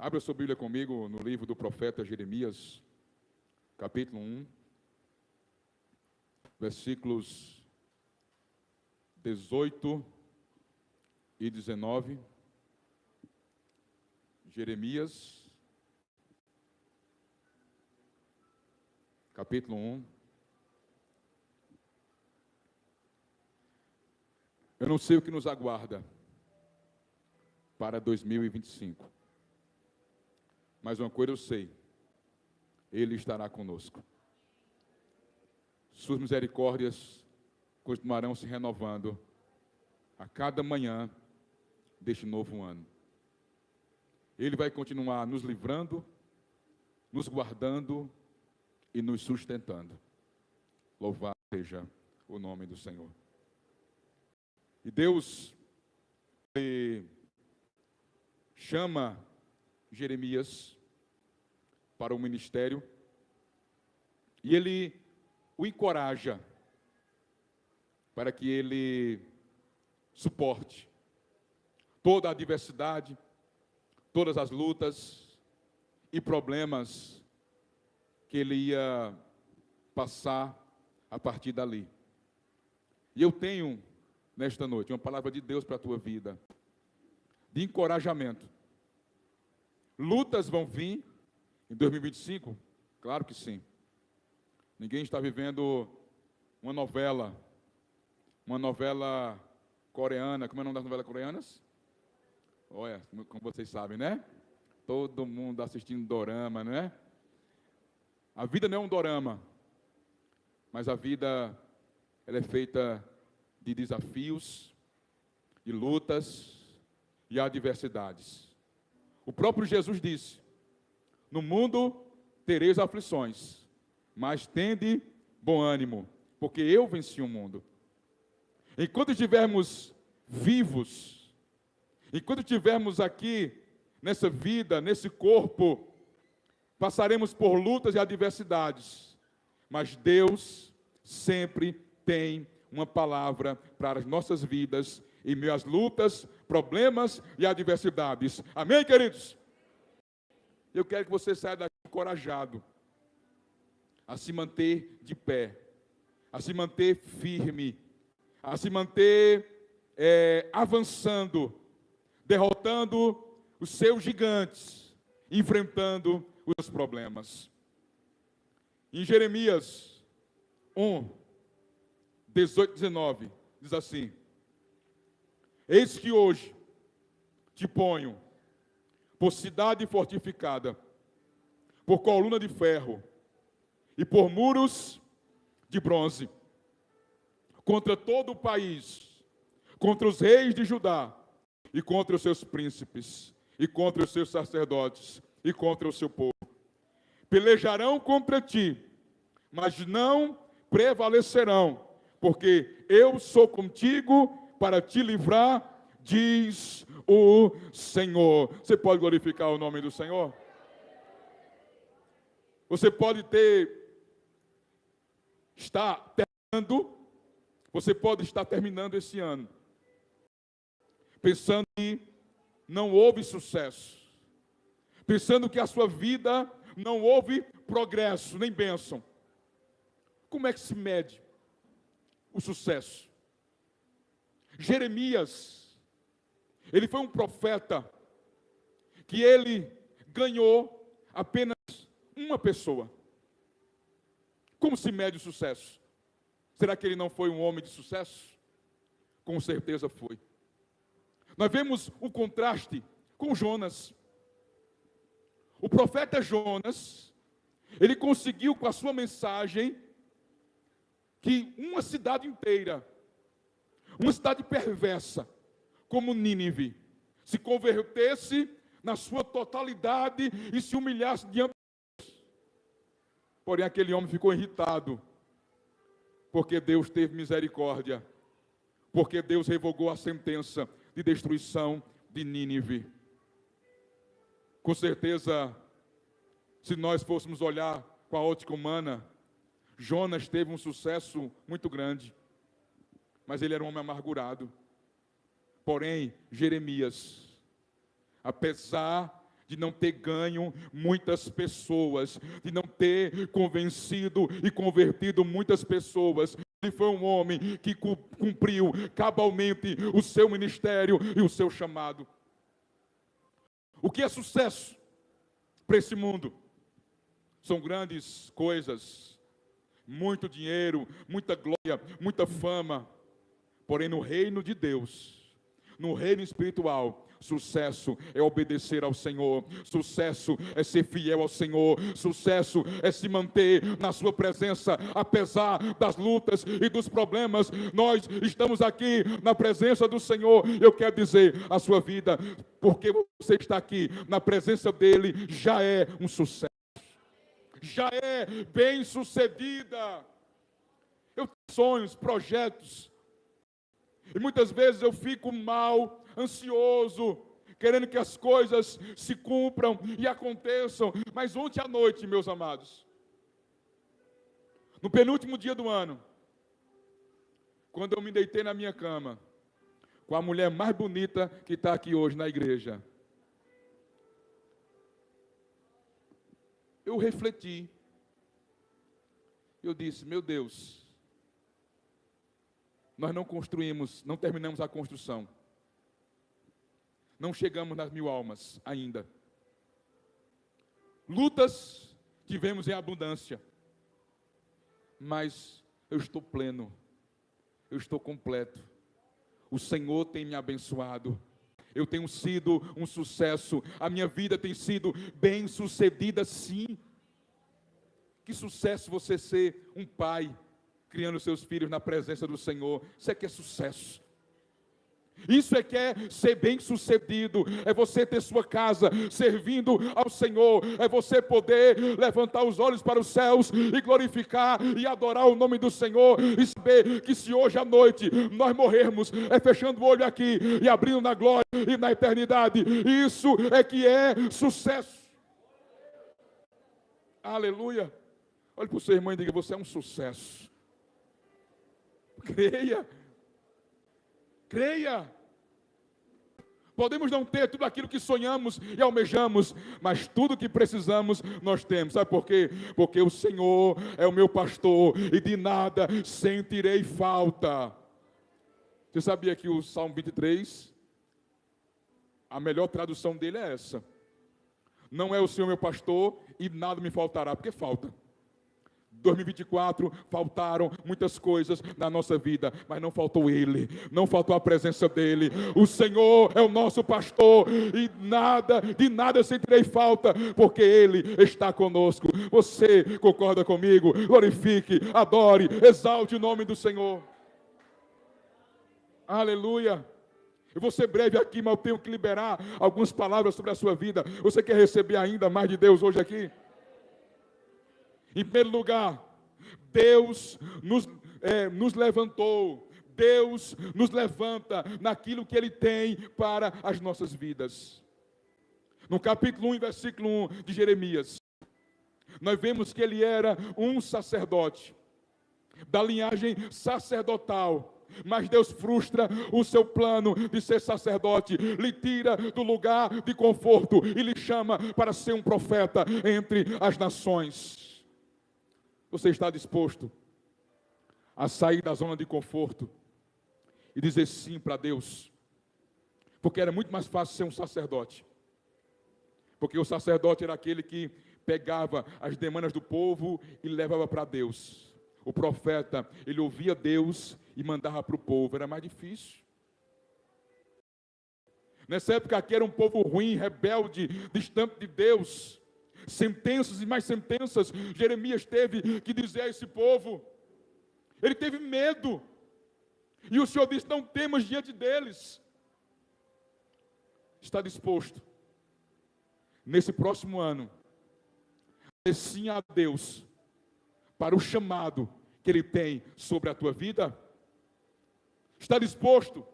Abra sua Bíblia comigo no livro do profeta Jeremias, capítulo 1, versículos 18 e 19. Jeremias, capítulo 1. Eu não sei o que nos aguarda para 2025. Mas uma coisa eu sei, Ele estará conosco. Suas misericórdias continuarão se renovando a cada manhã deste novo ano. Ele vai continuar nos livrando, nos guardando e nos sustentando. Louvado seja o nome do Senhor. E Deus chama Jeremias para o ministério e Ele o encoraja para que ele suporte toda a adversidade, todas as lutas e problemas que ele ia passar a partir dali. E eu tenho, nesta noite, uma palavra de Deus para a tua vida, de encorajamento. Lutas vão vir em 2025? Claro que sim. Ninguém está vivendo uma novela coreana. Como é o nome das novelas coreanas? Olha, como vocês sabem, né? Todo mundo assistindo dorama, não é? A vida não é um dorama, mas a vida ela é feita de desafios, de lutas e adversidades. O próprio Jesus disse: no mundo tereis aflições, mas tende bom ânimo, porque eu venci o mundo. Enquanto estivermos vivos, enquanto estivermos aqui nessa vida, nesse corpo, passaremos por lutas e adversidades, mas Deus sempre tem uma palavra para as nossas vidas, em meio às lutas, problemas e adversidades. Amém, queridos? Eu quero que você saia daqui encorajado a se manter de pé, a se manter firme, a se manter avançando, derrotando os seus gigantes, enfrentando os problemas. Em Jeremias 1, 18 e 19, diz assim: eis que hoje te ponho por cidade fortificada, por coluna de ferro e por muros de bronze, contra todo o país, contra os reis de Judá, e contra os seus príncipes, e contra os seus sacerdotes, e contra o seu povo. Pelejarão contra ti, mas não prevalecerão, porque eu sou contigo para te livrar, diz o Senhor. Você pode glorificar o nome do Senhor? Você pode estar terminando esse ano, pensando que não houve sucesso, pensando que a sua vida não houve progresso, nem bênção. Como é que se mede o sucesso? Jeremias, ele foi um profeta que ele ganhou apenas uma pessoa. Como se mede o sucesso? Será que ele não foi um homem de sucesso? Com certeza foi. Nós vemos o contraste com Jonas. O profeta Jonas, ele conseguiu com a sua mensagem que uma cidade inteira, uma cidade perversa, como Nínive, se convertesse na sua totalidade e se humilhasse diante de Deus. Porém, aquele homem ficou irritado, porque Deus teve misericórdia, porque Deus revogou a sentença de destruição de Nínive. Com certeza, se nós fôssemos olhar com a ótica humana, Jonas teve um sucesso muito grande, mas ele era um homem amargurado. Porém, Jeremias, apesar de não ter ganho muitas pessoas, de não ter convencido e convertido muitas pessoas. Ele foi um homem que cumpriu cabalmente o seu ministério e o seu chamado. O que é sucesso para esse mundo? São grandes coisas, muito dinheiro, muita glória, muita fama. Porém, no reino de Deus, no reino espiritual, sucesso é obedecer ao Senhor, sucesso é ser fiel ao Senhor, sucesso é se manter na sua presença, apesar das lutas e dos problemas. Nós estamos aqui na presença do Senhor. Eu quero dizer, a sua vida, porque você está aqui na presença dEle, já é um sucesso, já é bem sucedida. Eu tenho sonhos, projetos, e muitas vezes eu fico mal, ansioso, querendo que as coisas se cumpram e aconteçam. Mas ontem à noite, meus amados, no penúltimo dia do ano, quando eu me deitei na minha cama, com a mulher mais bonita que está aqui hoje na igreja, eu refleti. Eu disse, meu Deus, nós não construímos, não terminamos a construção. Não chegamos nas 1000 almas ainda. Lutas tivemos em abundância. Mas eu estou pleno. Eu estou completo. O Senhor tem me abençoado. Eu tenho sido um sucesso. A minha vida tem sido bem sucedida, sim. Que sucesso você ser um pai, criando seus filhos na presença do Senhor. Isso é que é sucesso. Isso é que é ser bem sucedido. É você ter sua casa servindo ao Senhor. É você poder levantar os olhos para os céus e glorificar e adorar o nome do Senhor. E saber que se hoje à noite nós morrermos, é fechando o olho aqui e abrindo na glória e na eternidade. Isso é que é sucesso. Aleluia. Olhe para o seu irmão e diga, você é um sucesso. Creia. Creia. Podemos não ter tudo aquilo que sonhamos e almejamos, mas tudo que precisamos nós temos. Sabe por quê? Porque o Senhor é o meu pastor e de nada sentirei falta. Você sabia que o Salmo 23, a melhor tradução dele é essa. Não é o Senhor meu pastor e nada me faltará, porque falta. 2024 faltaram muitas coisas na nossa vida, mas não faltou Ele, não faltou a presença dEle. O Senhor é o nosso pastor e de nada sentirei falta, porque Ele está conosco. Você concorda comigo? Glorifique, adore, exalte o nome do Senhor. Aleluia. Eu vou ser breve aqui, mas eu tenho que liberar algumas palavras sobre a sua vida. Você quer receber ainda mais de Deus hoje aqui? Em primeiro lugar, Deus nos levantou. Deus nos levanta naquilo que Ele tem para as nossas vidas. No capítulo 1, versículo 1 de Jeremias, nós vemos que ele era um sacerdote, da linhagem sacerdotal. Mas Deus frustra o seu plano de ser sacerdote, lhe tira do lugar de conforto e lhe chama para ser um profeta entre as nações. Você está disposto a sair da zona de conforto e dizer sim para Deus? Porque era muito mais fácil ser um sacerdote. Porque o sacerdote era aquele que pegava as demandas do povo e levava para Deus. O profeta, ele ouvia Deus e mandava para o povo. Era mais difícil. Nessa época aqui era um povo ruim, rebelde, distante de Deus. Sentenças e mais sentenças Jeremias teve que dizer a esse povo. Ele teve medo. E o Senhor disse, não temas diante deles. Está disposto, nesse próximo ano, a dizer sim a Deus, para o chamado que Ele tem sobre a tua vida? Está disposto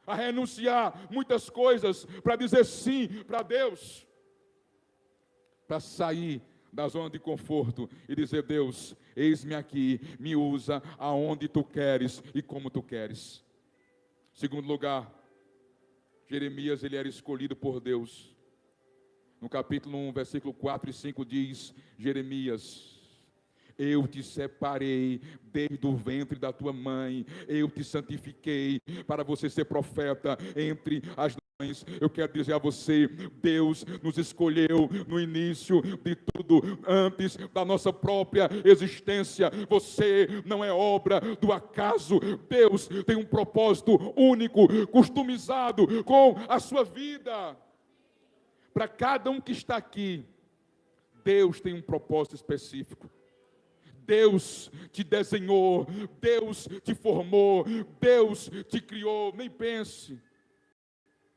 a renunciar muitas coisas para dizer sim para Deus? Para sair da zona de conforto e dizer, Deus, eis-me aqui, me usa aonde Tu queres e como Tu queres. Segundo lugar, Jeremias, ele era escolhido por Deus. No capítulo 1, versículo 4 e 5 diz Jeremias: eu te separei desde o ventre da tua mãe, eu te santifiquei para você ser profeta entre as nações. Eu quero dizer a você, Deus nos escolheu no início de tudo, antes da nossa própria existência. Você não é obra do acaso. Deus tem um propósito único, customizado com a sua vida. Para cada um que está aqui, Deus tem um propósito específico. Deus te desenhou, Deus te formou, Deus te criou. Nem pense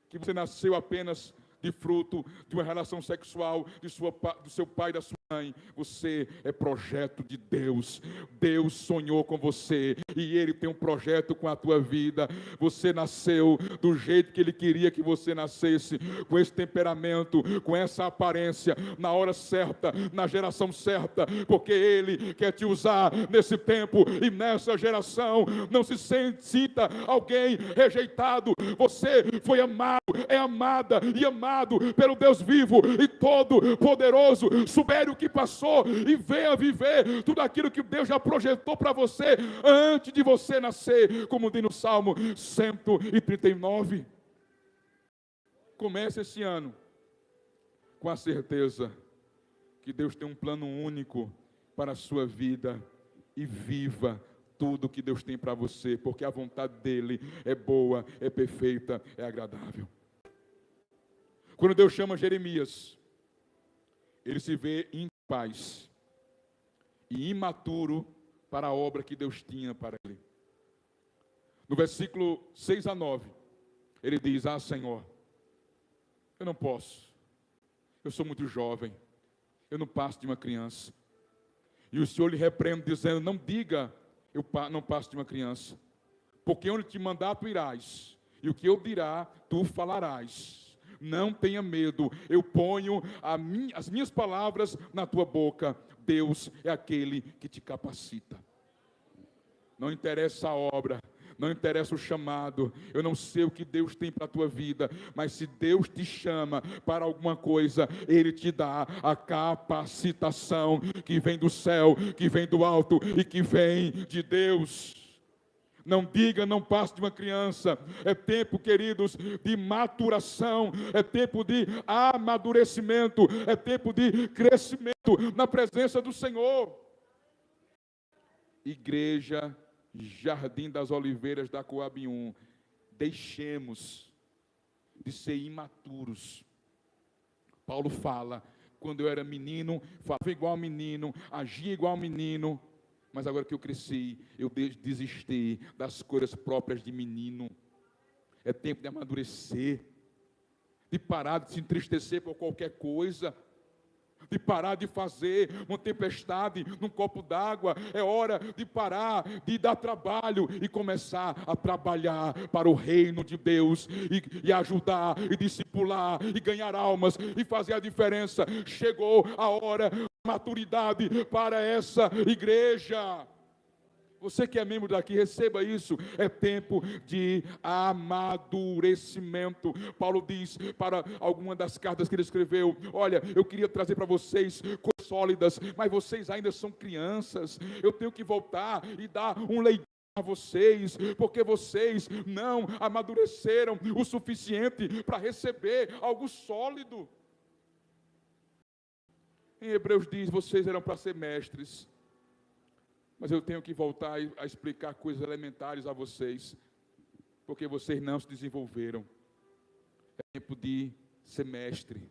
que você nasceu apenas de fruto de uma relação sexual do seu pai e da sua mãe. Você é projeto de Deus. Deus sonhou com você e Ele tem um projeto com a tua vida. Você nasceu do jeito que Ele queria que você nascesse, com esse temperamento, com essa aparência, na hora certa, na geração certa, porque Ele quer te usar nesse tempo e nessa geração. Não se sinta alguém rejeitado. Você foi amado, é amada e amado pelo Deus vivo e todo poderoso. Supere o que passou e venha viver tudo aquilo que Deus já projetou para você antes de você nascer, como diz no Salmo 139. Comece esse ano com a certeza que Deus tem um plano único para a sua vida e viva tudo que Deus tem para você, porque a vontade dele é boa, é perfeita, é agradável. Quando Deus chama Jeremias, ele se vê incapaz e imaturo para a obra que Deus tinha para ele. No versículo 6 a 9, ele diz: Senhor, eu não posso, eu sou muito jovem, eu não passo de uma criança. E o Senhor lhe repreende dizendo: não diga, eu não passo de uma criança, porque onde te mandar tu irás, e o que eu dirá tu falarás. Não tenha medo, eu ponho as minhas palavras na tua boca. Deus é aquele que te capacita. Não interessa a obra, não interessa o chamado, eu não sei o que Deus tem para a tua vida, mas se Deus te chama para alguma coisa, Ele te dá a capacitação que vem do céu, que vem do alto e que vem de Deus. Não diga, não passe de uma criança. É tempo, queridos, de maturação, é tempo de amadurecimento, é tempo de crescimento na presença do Senhor. Igreja Jardim das Oliveiras da Coab 1, deixemos de ser imaturos. Paulo fala: quando eu era menino, falava igual menino, agia igual menino, mas agora que eu cresci, eu desisti das coisas próprias de menino. É tempo de amadurecer, de parar de se entristecer por qualquer coisa, de parar de fazer uma tempestade num copo d'água. É hora de parar de dar trabalho e começar a trabalhar para o reino de Deus e ajudar, e discipular, e ganhar almas, e fazer a diferença. Chegou a hora da maturidade para essa igreja. Você que é membro daqui, receba isso. É tempo de amadurecimento. Paulo diz para alguma das cartas que ele escreveu: olha, eu queria trazer para vocês coisas sólidas, mas vocês ainda são crianças. Eu tenho que voltar e dar um leite a vocês, porque vocês não amadureceram o suficiente para receber algo sólido. Em Hebreus diz: vocês eram para ser mestres, mas eu tenho que voltar a explicar coisas elementares a vocês, porque vocês não se desenvolveram. É tempo de ser mestre,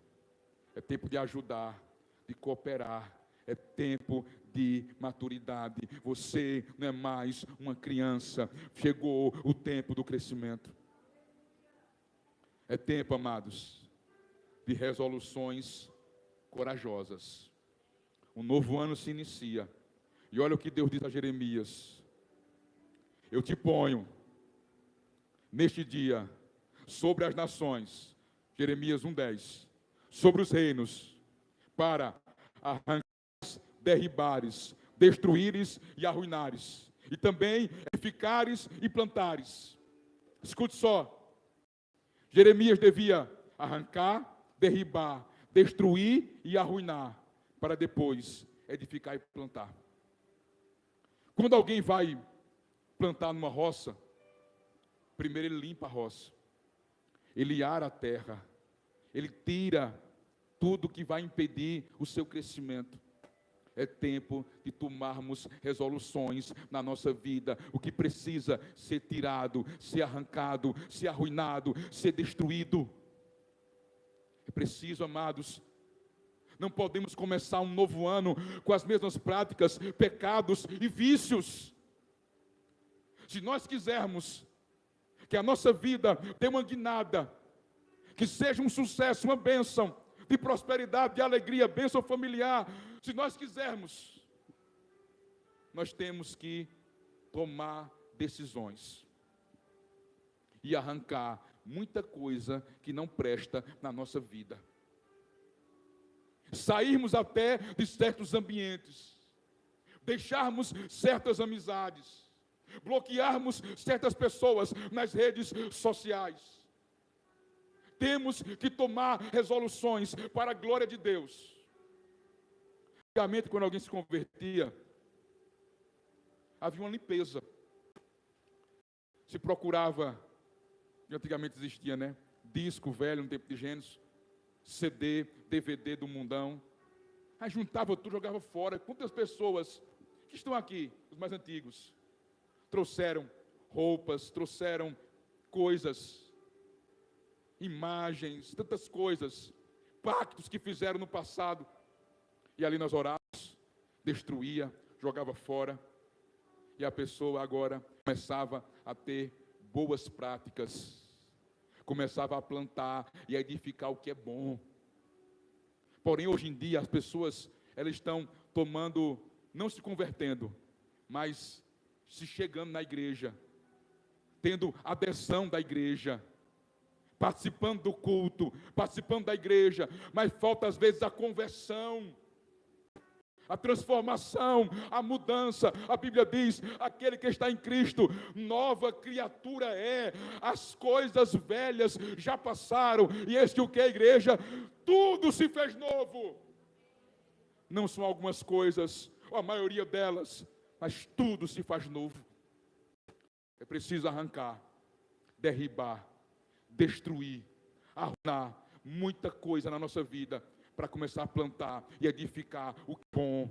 é tempo de ajudar, de cooperar, é tempo de maturidade. Você não é mais uma criança, chegou o tempo do crescimento. É tempo, amados, de resoluções corajosas. Um novo ano se inicia. E olha o que Deus diz a Jeremias: eu te ponho neste dia sobre as nações, Jeremias 1:10, sobre os reinos, para arrancares, derribares, destruíres e arruinares, e também edificares e plantares. Escute só, Jeremias devia arrancar, derribar, destruir e arruinar, para depois edificar e plantar. Quando alguém vai plantar numa roça, primeiro ele limpa a roça, ele ara a terra, ele tira tudo que vai impedir o seu crescimento. É tempo de tomarmos resoluções na nossa vida. O que precisa ser tirado, ser arrancado, ser arruinado, ser destruído. É preciso, amados. Não podemos começar um novo ano com as mesmas práticas, pecados e vícios. Se nós quisermos que a nossa vida dê uma guinada, que seja um sucesso, uma bênção de prosperidade, de alegria, bênção familiar, se nós quisermos, nós temos que tomar decisões e arrancar muita coisa que não presta na nossa vida. Sairmos até de certos ambientes, deixarmos certas amizades, bloquearmos certas pessoas nas redes sociais. Temos que tomar resoluções para a glória de Deus. Antigamente, quando alguém se convertia, havia uma limpeza. Se procurava, antigamente existia, né? Disco velho no tempo de Gênesis, CD, DVD do mundão. Aí juntava tudo, jogava fora. Quantas pessoas que estão aqui, os mais antigos, trouxeram roupas, trouxeram coisas, imagens, tantas coisas, pactos que fizeram no passado. E ali nós orávamos, destruía, jogava fora. E a pessoa agora começava a ter boas práticas. Começava a plantar e a edificar o que é bom. Porém, hoje em dia, as pessoas, elas estão tomando, não se convertendo, mas se chegando na igreja, tendo adesão da igreja, participando do culto, participando da igreja, mas falta às vezes a conversão, a transformação, a mudança. A Bíblia diz, aquele que está em Cristo, nova criatura é, as coisas velhas já passaram, e eis que o que é a igreja, tudo se fez novo. Não são algumas coisas, ou a maioria delas, mas tudo se faz novo. É preciso arrancar, derribar, destruir, arruinar muita coisa na nossa vida, para começar a plantar e edificar o que é bom.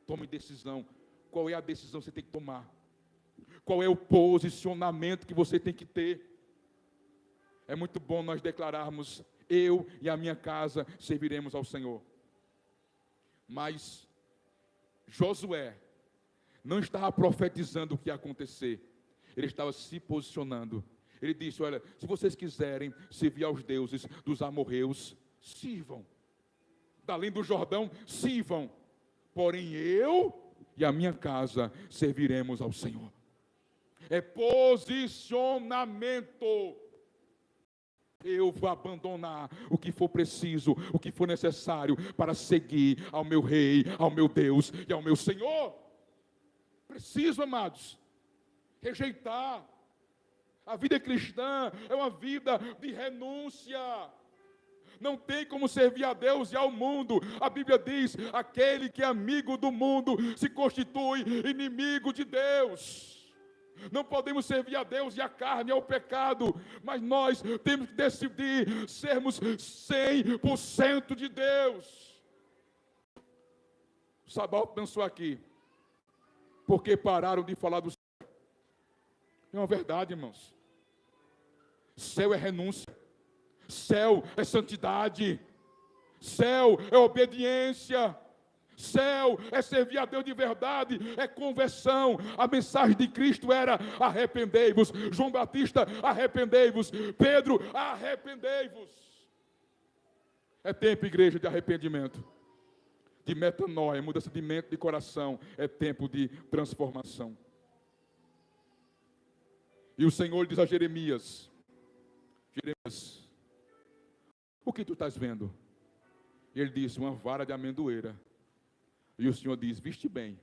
Tome decisão. Qual é a decisão que você tem que tomar? Qual é o posicionamento que você tem que ter? É muito bom nós declararmos, eu e a minha casa serviremos ao Senhor. Mas Josué não estava profetizando o que ia acontecer. Ele estava se posicionando. Ele disse, olha, se vocês quiserem servir aos deuses dos amorreus, sirvam. Da além do Jordão, sirvam. Porém eu e a minha casa serviremos ao Senhor. É posicionamento. Eu vou abandonar o que for preciso, o que for necessário para seguir ao meu Rei, ao meu Deus e ao meu Senhor. Preciso, amados, rejeitar. A vida cristã é uma vida de renúncia. Não tem como servir a Deus e ao mundo. A Bíblia diz, aquele que é amigo do mundo se constitui inimigo de Deus. Não podemos servir a Deus e a carne, ao pecado, mas nós temos que decidir sermos 100% de Deus. O Sabaote pensou aqui, porque pararam de falar do céu. É uma verdade, irmãos. Céu é renúncia. Céu é santidade. Céu é obediência. Céu é servir a Deus de verdade, é conversão. A mensagem de Cristo era arrependei-vos. João Batista, arrependei-vos. Pedro, arrependei-vos. É tempo, igreja, de arrependimento, de metanoia, mudança de mente, de coração. É tempo de transformação. E o Senhor diz a Jeremias, Jeremias, o que tu estás vendo? Ele disse, uma vara de amendoeira. E o Senhor diz, viste bem,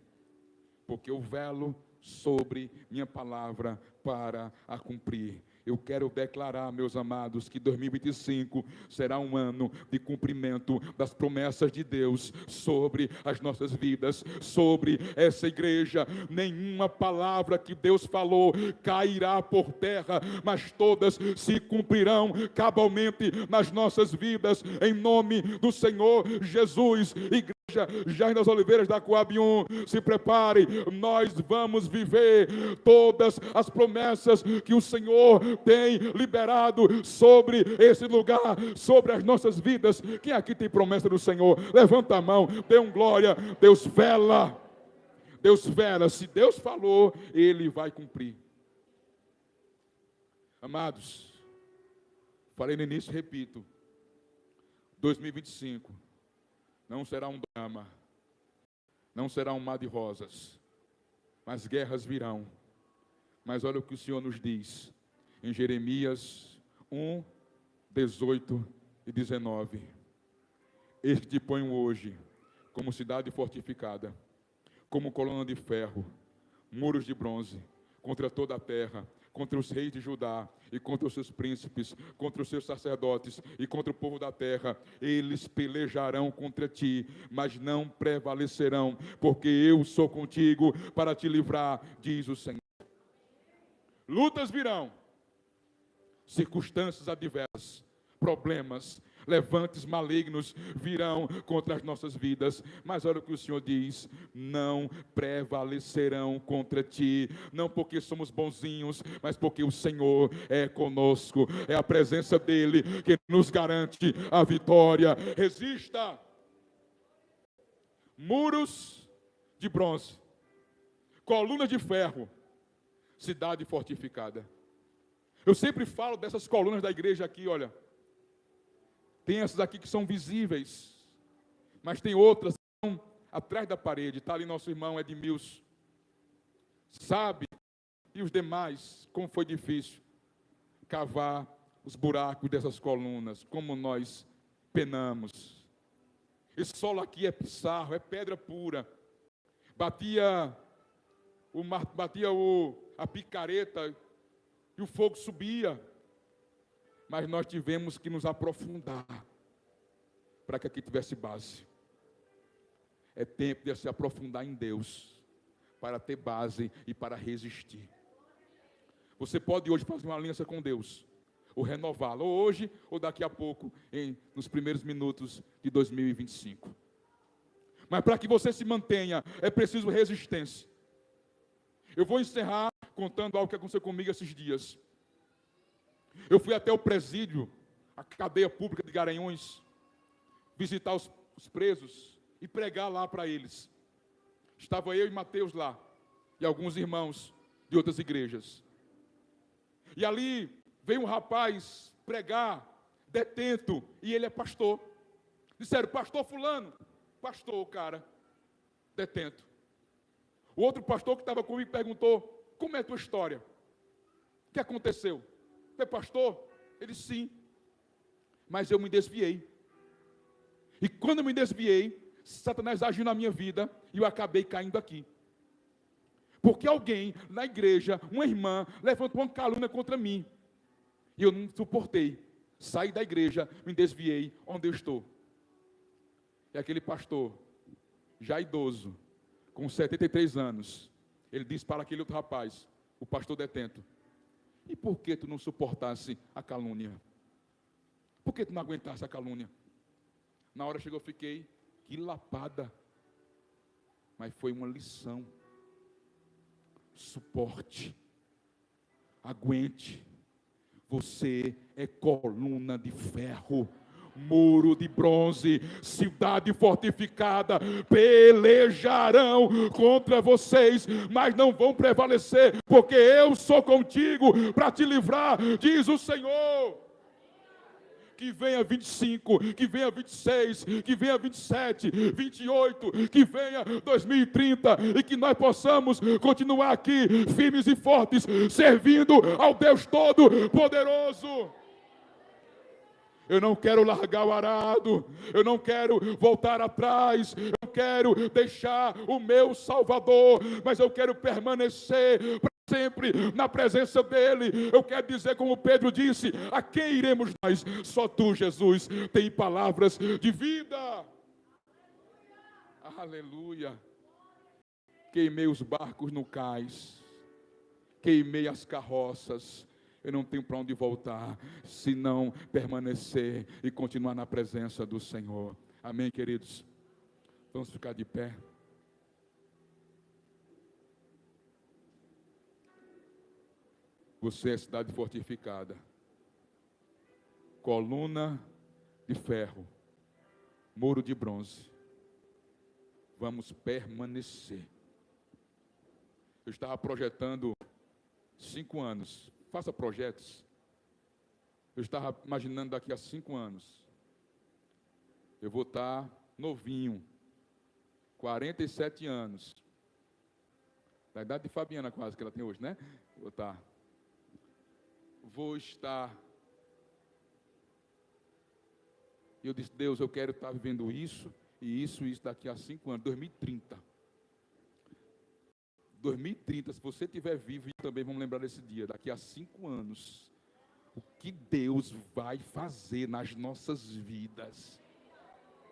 porque eu velo sobre minha palavra para a cumprir. Eu quero declarar, meus amados, que 2025 será um ano de cumprimento das promessas de Deus sobre as nossas vidas, sobre essa igreja. Nenhuma palavra que Deus falou cairá por terra, mas todas se cumprirão cabalmente nas nossas vidas, em nome do Senhor Jesus. Igreja Jardim das Oliveiras da Coab 1, se prepare, nós vamos viver todas as promessas que o Senhor tem liberado sobre esse lugar, sobre as nossas vidas. Quem aqui tem promessa do Senhor? Levanta a mão, dê um glória. Deus vela, Deus vela. Se Deus falou, Ele vai cumprir. Amados, falei no início, repito, 2025 não será um drama, não será um mar de rosas, mas guerras virão. Mas olha o que o Senhor nos diz em Jeremias 1, 18 e 19. Eis que te ponho hoje como cidade fortificada, como coluna de ferro, muros de bronze, contra toda a terra, contra os reis de Judá e contra os seus príncipes, contra os seus sacerdotes e contra o povo da terra. Eles pelejarão contra ti, mas não prevalecerão, porque eu sou contigo para te livrar, diz o Senhor. Lutas virão, circunstâncias adversas, problemas, levantes malignos virão contra as nossas vidas, mas olha o que o Senhor diz: não prevalecerão contra ti, não porque somos bonzinhos, mas porque o Senhor é conosco, é a presença dEle que nos garante a vitória. Resista. Muros de bronze, colunas de ferro, cidade fortificada. Eu sempre falo dessas colunas da igreja aqui, olha. Tem essas aqui que são visíveis, mas tem outras que estão atrás da parede. Está ali nosso irmão Edmilson. Sabe, e os demais, como foi difícil cavar os buracos dessas colunas, como nós penamos. Esse solo aqui é pissarro, é pedra pura. Batia a picareta e o fogo subia. Mas nós tivemos que nos aprofundar para que aqui tivesse base. É tempo de se aprofundar em Deus para ter base e para resistir. Você pode hoje fazer uma aliança com Deus, ou renová-la, ou hoje, ou daqui a pouco, nos primeiros minutos de 2025. Mas para que você se mantenha, é preciso resistência. Eu vou encerrar contando algo que aconteceu comigo esses dias. Eu fui até o presídio, a cadeia pública de Garanhuns, visitar os presos e pregar lá para eles. Estava eu e Mateus lá, e alguns irmãos de outras igrejas. E ali veio um rapaz pregar, detento, e ele é pastor. Disseram: pastor fulano, pastor, cara, detento. O outro pastor que estava comigo perguntou: como é a tua história? O que aconteceu? Você é pastor? Ele: sim. Mas eu me desviei. E quando eu me desviei, Satanás agiu na minha vida e eu acabei caindo aqui. Porque alguém na igreja, uma irmã, levantou uma calúnia contra mim. E eu não suportei. Saí da igreja, me desviei onde eu estou. E aquele pastor, já idoso, com 73 anos, ele disse para aquele outro rapaz, o pastor detento: e por que tu não suportasse a calúnia? Por que tu não aguentasse a calúnia? Na hora chegou, eu fiquei, que lapada. Mas foi uma lição. Suporte. Aguente. Você é coluna de ferro, muro de bronze, cidade fortificada. Pelejarão contra vocês, mas não vão prevalecer, porque eu sou contigo para te livrar, diz o Senhor. Que venha 25, que venha 26, que venha 27, 28, que venha 2030 e que nós possamos continuar aqui firmes e fortes, servindo ao Deus Todo-Poderoso. Eu não quero largar o arado, eu não quero voltar atrás, eu quero deixar o meu Salvador, mas eu quero permanecer para sempre na presença dele. Eu quero dizer, como Pedro disse: a quem iremos nós? Só tu, Jesus, tem palavras de vida. Aleluia. Queimei os barcos no cais, queimei as carroças. Eu não tenho para onde voltar, se não permanecer e continuar na presença do Senhor. Amém, queridos? Vamos ficar de pé. Você é cidade fortificada, coluna de ferro, muro de bronze. Vamos permanecer. Eu estava projetando 5 anos. Faça projetos. Eu estava imaginando daqui a 5 anos. Eu vou estar novinho. 47 anos. Da idade de Fabiana quase, que ela tem hoje, né? Vou estar. Eu disse: Deus, eu quero estar vivendo isso e isso daqui a 5 anos, 2030. 2030, se você estiver vivo, também vamos lembrar desse dia, daqui a 5 anos, o que Deus vai fazer nas nossas vidas.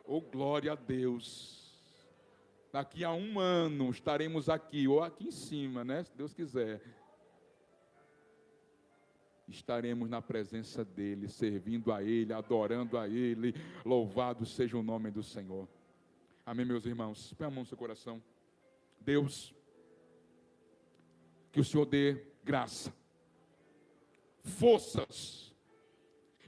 Oh, glória a Deus. Daqui a 1 ano estaremos aqui, ou aqui em cima, né? Se Deus quiser. Estaremos na presença dEle, servindo a Ele, adorando a Ele. Louvado seja o nome do Senhor. Amém, meus irmãos? Põe a mão no seu coração. Deus, que o Senhor dê graça, forças.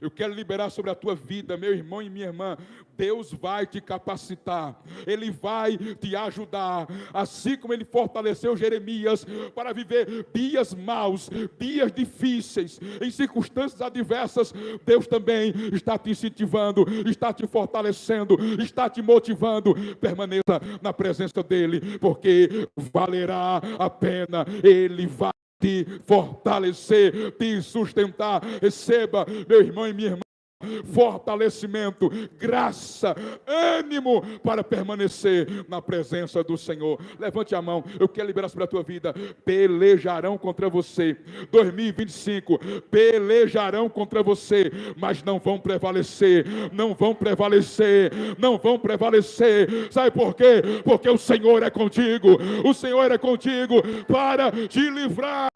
Eu quero liberar sobre a tua vida, meu irmão e minha irmã. Deus vai te capacitar, Ele vai te ajudar, assim como Ele fortaleceu Jeremias para viver dias maus, dias difíceis, em circunstâncias adversas. Deus também está te incentivando, está te fortalecendo, está te motivando. Permaneça na presença dEle, porque valerá a pena. Ele vai te fortalecer, te sustentar. Receba, meu irmão e minha irmã, fortalecimento, graça, ânimo para permanecer na presença do Senhor. Levante a mão. Eu quero liberar sobre a tua vida. Pelejarão contra você, 2025, pelejarão contra você, mas não vão prevalecer, não vão prevalecer, não vão prevalecer. Sabe por quê? Porque o Senhor é contigo, o Senhor é contigo para te livrar,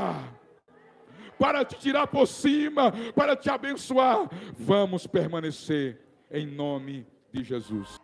para te tirar por cima, para te abençoar. Vamos permanecer em nome de Jesus.